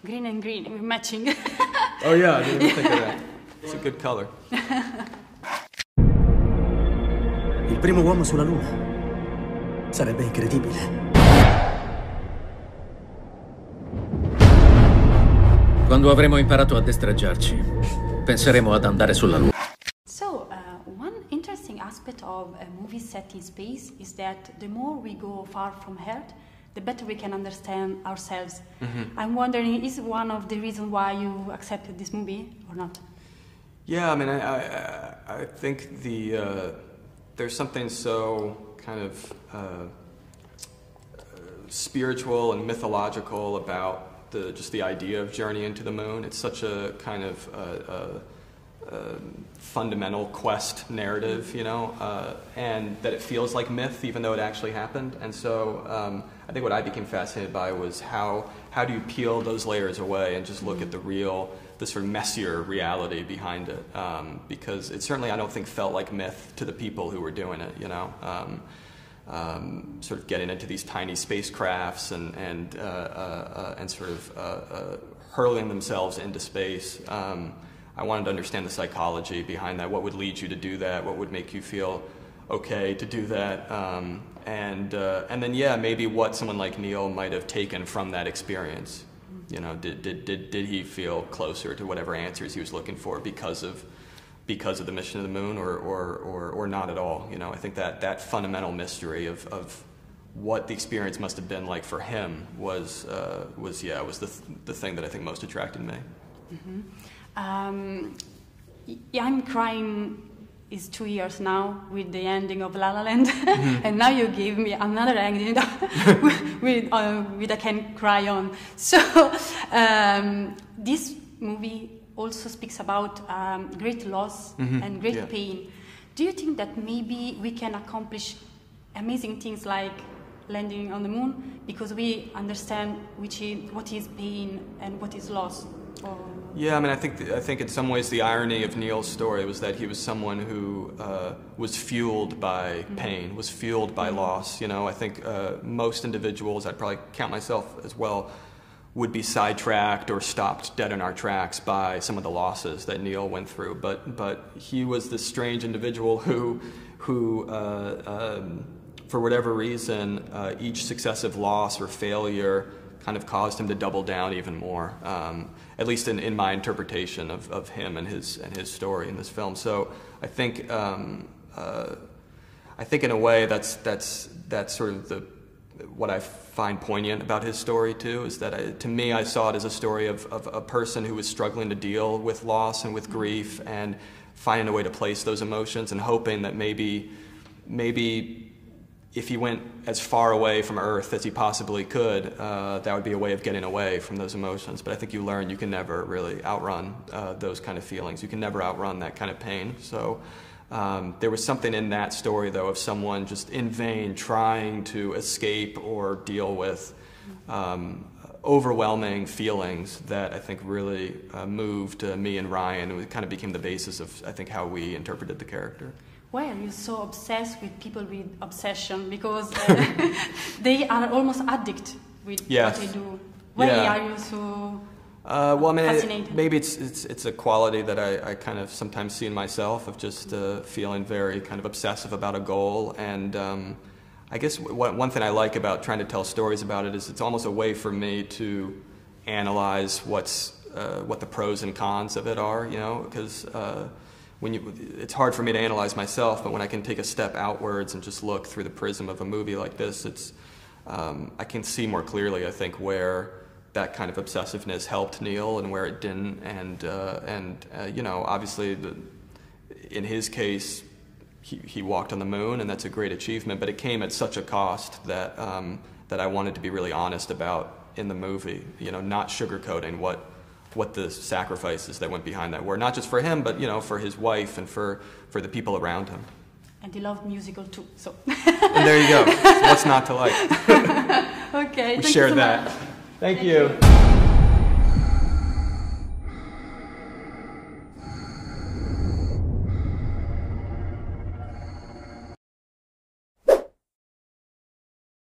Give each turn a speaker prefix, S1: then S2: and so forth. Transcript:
S1: Green and green, we're matching.
S2: Oh yeah, I didn't even think of that. It's a good color.
S3: Il primo uomo sulla Luna. Sarebbe incredibile.
S4: Quando avremo imparato a destreggiarci, penseremo ad andare sulla Luna.
S1: So, one interesting aspect of a movie set in space is that the more we go far from Earth, the better we can understand ourselves. Mm-hmm. I'm wondering, is one of the reasons why you accepted this movie or not?
S2: Yeah, I mean, I think there's something so kind of spiritual and mythological about just the idea of Journey into the Moon. It's such a kind of fundamental quest narrative, you know, and that it feels like myth even though it actually happened. And so I think what I became fascinated by was how do you peel those layers away and just look at the sort of messier reality behind it, because it certainly, I don't think, felt like myth to the people who were doing it, you know. Sort of getting into these tiny spacecrafts and sort of hurling themselves into space. I wanted to understand the psychology behind that. What would lead you to do that? What would make you feel okay to do that? And then, yeah, maybe what someone like Neil might have taken from that experience. You know, did he feel closer to whatever answers he was looking for because of the mission to the moon, or not at all? You know, I think that fundamental mystery of what the experience must have been like for him was the thing that I think most attracted me.
S1: Mm-hmm. Yeah, I'm crying is 2 years now with the ending of La La Land, mm-hmm. And now you gave me another ending with I can cry on. So this movie also speaks about great loss, mm-hmm. and great pain. Do you think that maybe we can accomplish amazing things like landing on the moon because we understand what is pain and what is loss?
S2: Yeah, I mean, I think in some ways the irony of Neil's story was that he was someone who was fueled by pain, was fueled by loss. You know, I think most individuals, I'd probably count myself as well, would be sidetracked or stopped dead in our tracks by some of the losses that Neil went through. But he was this strange individual who for whatever reason, each successive loss or failure kind of caused him to double down even more. At least in my interpretation of him and his story in this film. So I think in a way that's sort of what I find poignant about his story too, is that to me I saw it as a story of a person who was struggling to deal with loss and with grief and finding a way to place those emotions and hoping that maybe if he went as far away from Earth as he possibly could, that would be a way of getting away from those emotions. But I think you learn you can never really outrun those kind of feelings. You can never outrun that kind of pain. So there was something in that story, though, of someone just in vain trying to escape or deal with overwhelming feelings that I think really moved me and Ryan. It kind of became the basis of, I think, how we interpreted the character.
S1: Why are you so obsessed with people with obsession? Because they are almost addicted with what they do. Why are you so
S2: well, I mean,
S1: fascinated?
S2: Maybe it's a quality that I kind of sometimes see in myself of just feeling very kind of obsessive about a goal. And I guess one thing I like about trying to tell stories about it is it's almost a way for me to analyze what the pros and cons of it are, you know, because it's hard for me to analyze myself, but when I can take a step outwards and just look through the prism of a movie like this, I can see more clearly, I think, where that kind of obsessiveness helped Neil and where it didn't. And you know, obviously, in his case, he walked on the moon, and that's a great achievement. But it came at such a cost that I wanted to be really honest about in the movie. You know, not sugarcoating what the sacrifices that went behind that were, not just for him, but you know, for his wife and for the people around him.
S1: And he loved musical too, so.
S2: And there you go. What's not to like?
S1: Okay.
S2: We shared that. Thank you.